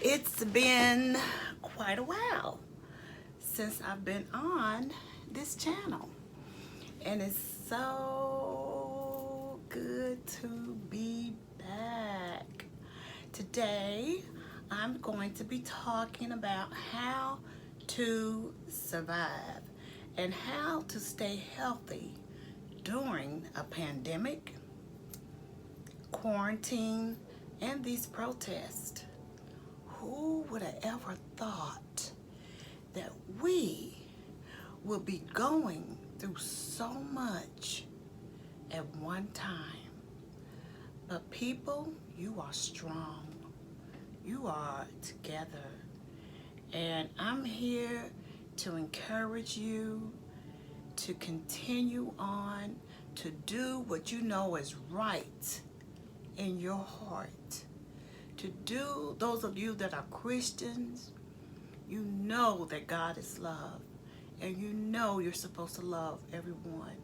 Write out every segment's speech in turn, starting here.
It's been quite a while since I've been on this channel, and it's so good to be back. Today, I'm going to be talking about how to survive and how to stay healthy during a pandemic, quarantine, and these protests. Who would have ever thought that we will be going through so much at one time? But people, you are strong. You are together. And I'm here to encourage you to continue on to do what you know is right in your heart. To do, those of you that are Christians, you know that God is love, and you know you're supposed to love everyone.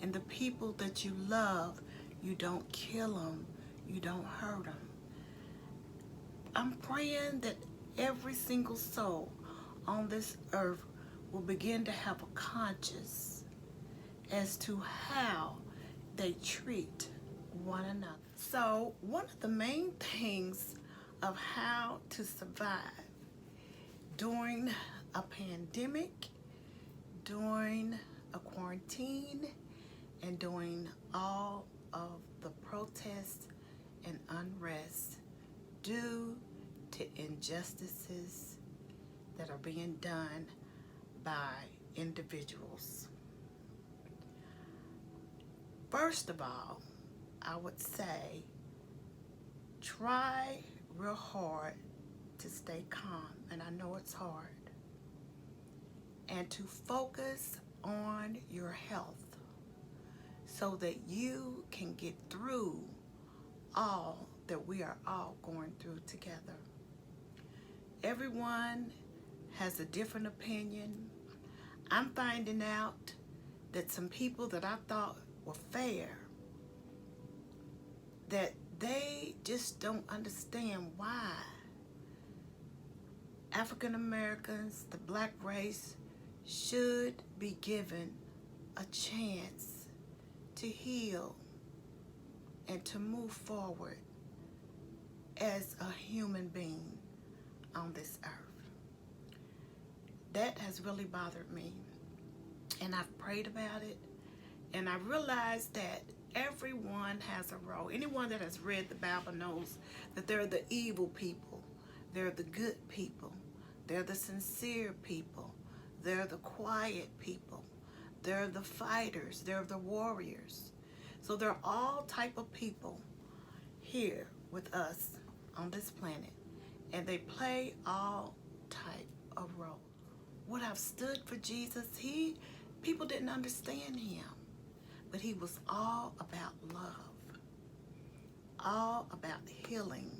And the people that you love, you don't kill them, you don't hurt them. I'm praying that every single soul on this earth will begin to have a conscience as to how they treat one another. So one of the main things of how to survive during a pandemic, during a quarantine, and during all of the protests and unrest due to injustices that are being done by individuals. First of all, I would say try real hard to stay calm, and I know it's hard, and to focus on your health so that you can get through all that we are all going through together. Everyone has a different opinion. I'm finding out that some people that I thought were fair, that they just don't understand why African Americans, the black race, should be given a chance to heal and to move forward as a human being on this earth. That has really bothered me, and I've prayed about it, and I realized that everyone has a role. Anyone that has read the Bible knows that there are the evil people, there are the good people, there are the sincere people, there are the quiet people, there are the fighters, there are the warriors. So there are all type of people here with us on this planet, and they play all type of roles. Would have stood for Jesus, people didn't understand him, but he was all about love, all about healing,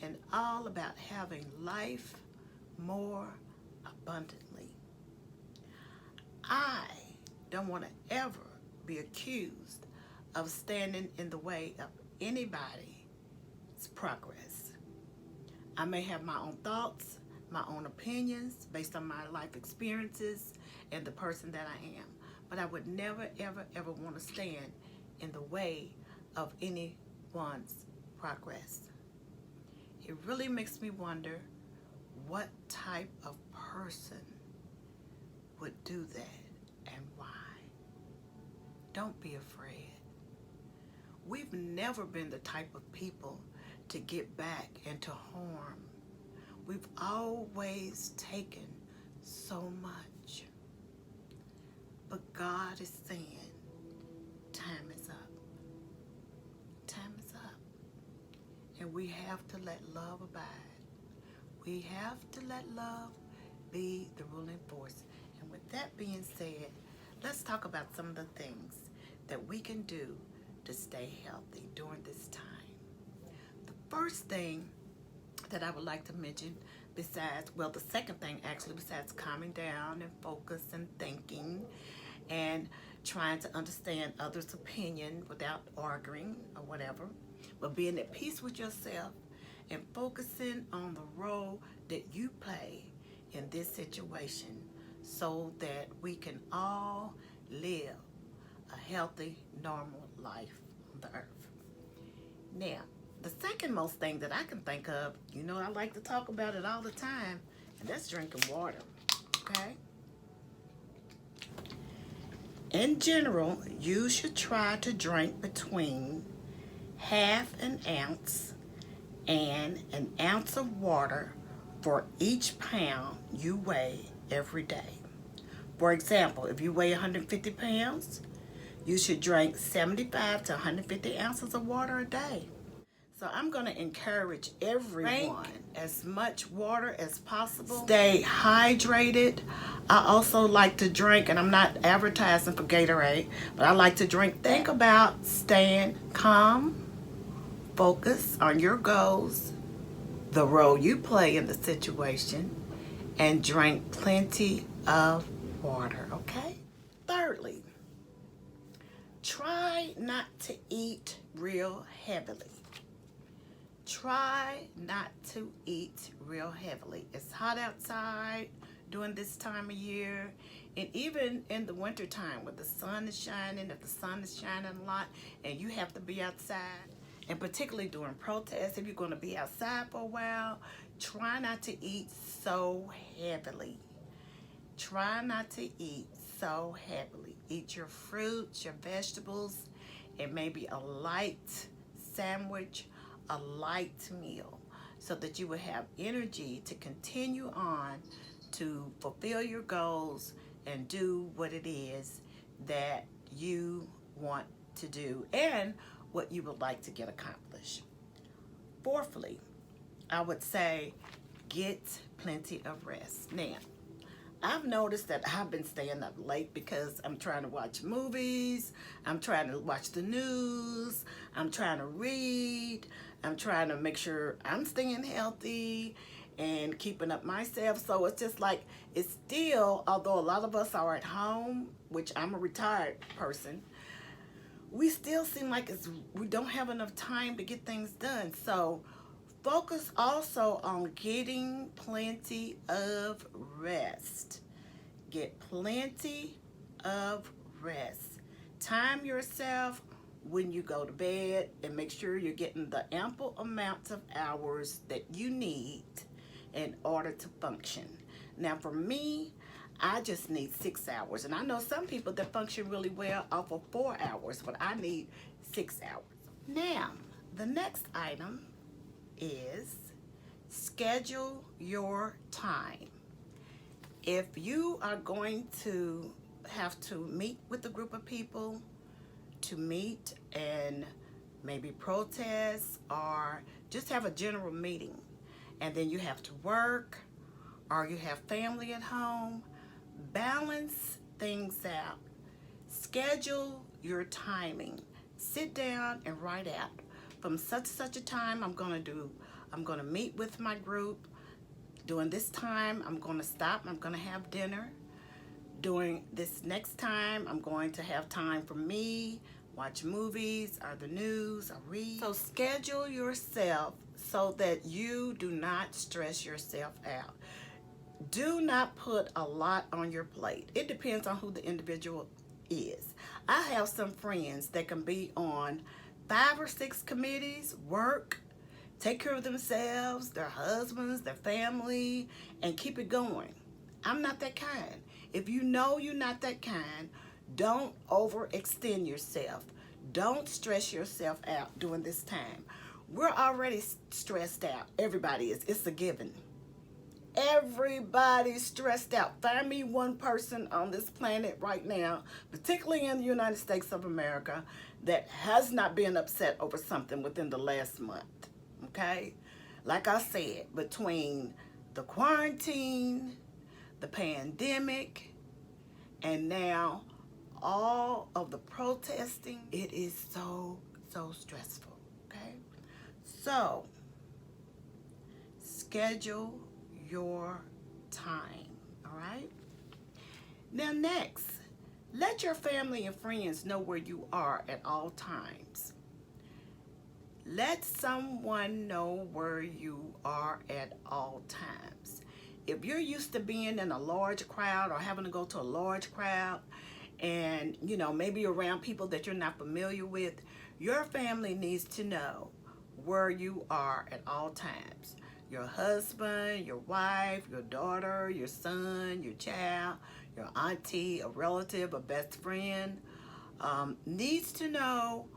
and all about having life more abundantly. I don't want to ever be accused of standing in the way of anybody's progress. I may have my own thoughts, my own opinions based on my life experiences and the person that I am, but I would never, ever, ever want to stand in the way of anyone's progress. It really makes me wonder what type of person would do that and why. Don't be afraid. We've never been the type of people to get back and to harm. We've always taken so much. But God is saying, time is up. Time is up. And we have to let love abide. We have to let love be the ruling force. And with that being said, let's talk about some of the things that we can do to stay healthy during this time. The first thing that I would like to mention, besides, well, the second thing actually, besides calming down and focus and thinking and trying to understand others' opinion without arguing or whatever, but being at peace with yourself and focusing on the role that you play in this situation so that we can all live a healthy, normal life on the earth. Now, the second most thing that I can think of, I like to talk about it all the time, and that's drinking water, okay? In general, you should try to drink between half an ounce and an ounce of water for each pound you weigh every day. For example, if you weigh 150 pounds, you should drink 75 to 150 ounces of water a day. So I'm going to encourage everyone drink as much water as possible. Stay hydrated. I also like to drink, and I'm not advertising for Gatorade, but I like to drink. Think about staying calm, focus on your goals, the role you play in the situation, and drink plenty of water, okay? Thirdly, try not to eat real heavily. Try not to eat real heavily. It's hot outside during this time of year, and even in the winter time when the sun is shining, if the sun is shining a lot and you have to be outside, and particularly during protests, if you're going to be outside for a while, try not to eat so heavily. Try not to eat so heavily. Eat your fruits, your vegetables, and maybe a light sandwich, a light meal, so that you will have energy to continue on to fulfill your goals and do what it is that you want to do and what you would like to get accomplished. Fourthly, I would say get plenty of rest. Now, I've noticed that I've been staying up late because I'm trying to watch movies, I'm trying to watch the news, I'm trying to read, I'm trying to make sure I'm staying healthy and keeping up myself. So it's just like, it's still, although a lot of us are at home, which I'm a retired person, we still seem like we don't have enough time to get things done. So focus also on getting plenty of rest. Get plenty of rest. Time yourself when you go to bed and make sure you're getting the ample amounts of hours that you need in order to function. Now for me, I just need 6 hours. And I know some people that function really well off of 4 hours, but I need 6 hours. Now, the next item is schedule your time. If you are going to have to meet with a group of people, to meet and maybe protest or just have a general meeting, and then you have to work or you have family at home, balance things out. Schedule your timing. Sit down and write out, from such a time I'm going to meet with my group. During this time I'm going to stop, I'm going to have dinner. During this next time I'm going to have time for me, watch movies or the news or read. So schedule yourself so that you do not stress yourself out. Do not put a lot on your plate. It depends on who the individual is. I have some friends that can be on 5 or 6 committees, work, take care of themselves, their husbands, their family, and keep it going. I'm not that kind. If you know you're not that kind, don't overextend yourself. Don't stress yourself out during this time. We're already stressed out. Everybody is. It's a given. Everybody's stressed out. Find me one person on this planet right now, particularly in the United States of America, that has not been upset over something within the last month. Okay? Like I said, between the quarantine, the pandemic, and now all of the protesting, it is so stressful. Okay? So, schedule your time. All right? Now next, let your family and friends know where you are at all times. Let someone know where you are at all times. If you're used to being in a large crowd or having to go to a large crowd, and maybe around people that you're not familiar with, your family needs to know where you are at all times. Your husband, your wife, your daughter, your son, your child, your auntie, a relative, a best friend, needs to know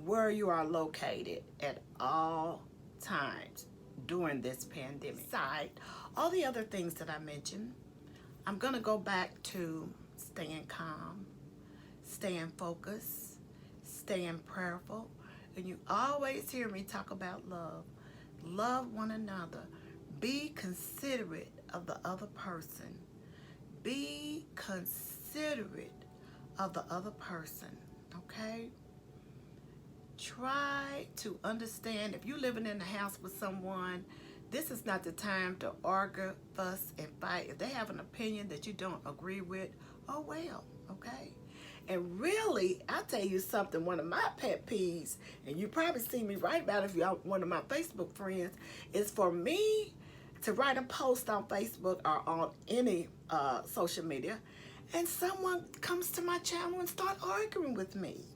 where you are located at all times during this pandemic. Besides all the other things that I mentioned, I'm going to go back to staying calm, staying focused, staying prayerful. And you always hear me talk about love. Love one another. Be considerate of the other person. Be considerate of the other person, okay? Try to understand, if you're living in the house with someone, this is not the time to argue, fuss, and fight. If they have an opinion that you don't agree with, oh well, okay? And really, I'll tell you something, one of my pet peeves, and you probably see me write about it if you're one of my Facebook friends, is for me to write a post on Facebook or on any social media, and someone comes to my channel and start arguing with me.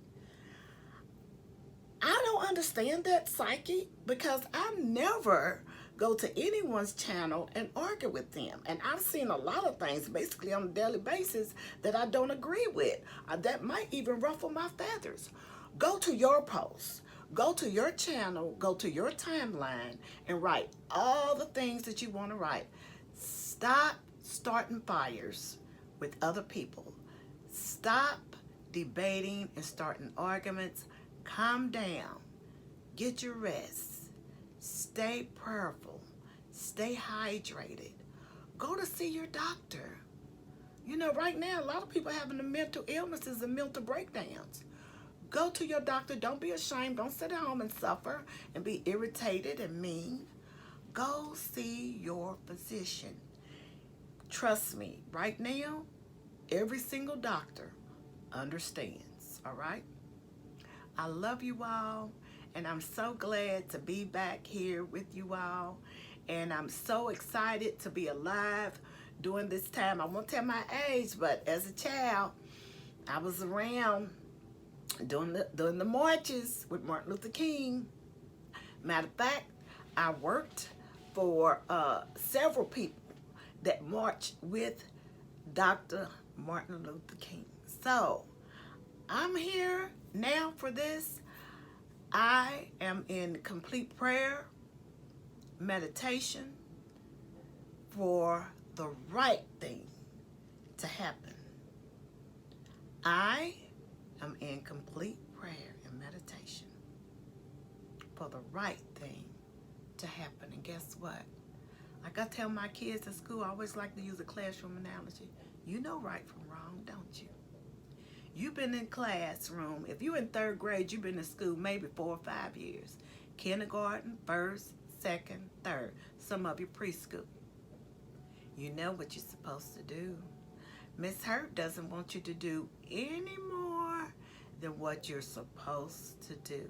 I don't understand that psyche, because I never go to anyone's channel and argue with them. And I've seen a lot of things basically on a daily basis that I don't agree with, that might even ruffle my feathers. Go to your post, go to your channel, go to your timeline, and write all the things that you want to write. Stop starting fires with other people. Stop debating and starting arguments. Calm down. Get your rest. Stay prayerful. Stay hydrated. Go to see your doctor. Right now, a lot of people having the mental illnesses and mental breakdowns. Go to your doctor. Don't be ashamed. Don't sit at home and suffer and be irritated and mean. Go see your physician. Trust me, right now, every single doctor understands, all right? I love you all, and I'm so glad to be back here with you all, and I'm so excited to be alive during this time. I won't tell my age, but as a child, I was around during the marches with Martin Luther King. Matter of fact, I worked for several people that marched with Dr. Martin Luther King. So I'm here now for this. I am in complete prayer, meditation for the right thing to happen. I am in complete prayer and meditation for the right thing to happen. And guess what? Like I tell my kids at school, I always like to use a classroom analogy. You know right from wrong, don't you? You've been in classroom. If you're in third grade, you've been in school maybe 4 or 5 years. Kindergarten, first, second, third. Some of you preschool. You know what you're supposed to do. Miss Hurt doesn't want you to do any more than what you're supposed to do.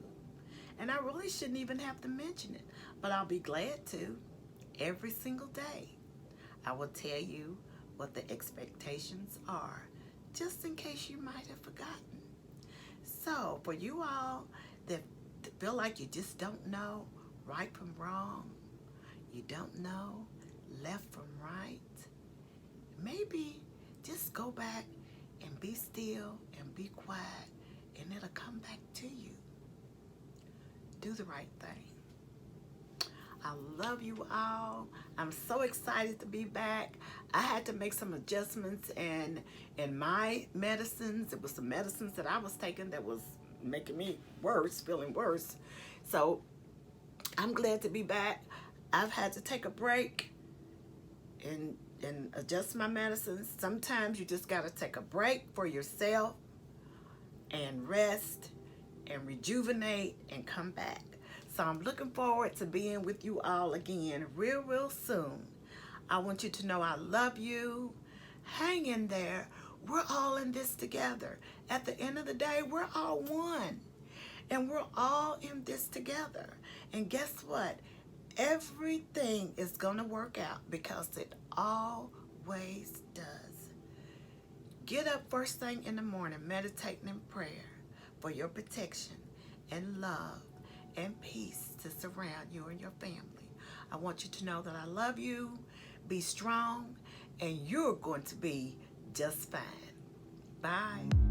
And I really shouldn't even have to mention it, but I'll be glad to. Every single day, I will tell you what the expectations are, just in case you might have forgotten. So for you all that feel like you just don't know right from wrong, you don't know left from right, maybe just go back and be still and be quiet, and it'll come back to you. Do the right thing. I love you all. I'm so excited to be back. I had to make some adjustments in my medicines. It was some medicines that I was taking that was making me worse, feeling worse. So I'm glad to be back. I've had to take a break and adjust my medicines. Sometimes you just got to take a break for yourself and rest and rejuvenate and come back. So I'm looking forward to being with you all again real soon. I want you to know I love you. Hang in there. We're all in this together. At the end of the day, we're all one. And we're all in this together. together. And guess what? Everything is going to work out because it always does. Get up first thing in the morning, meditating in prayer for your protection and love and peace to surround you and your family. I want you to know that I love you. Be strong, and you're going to be just fine. Bye.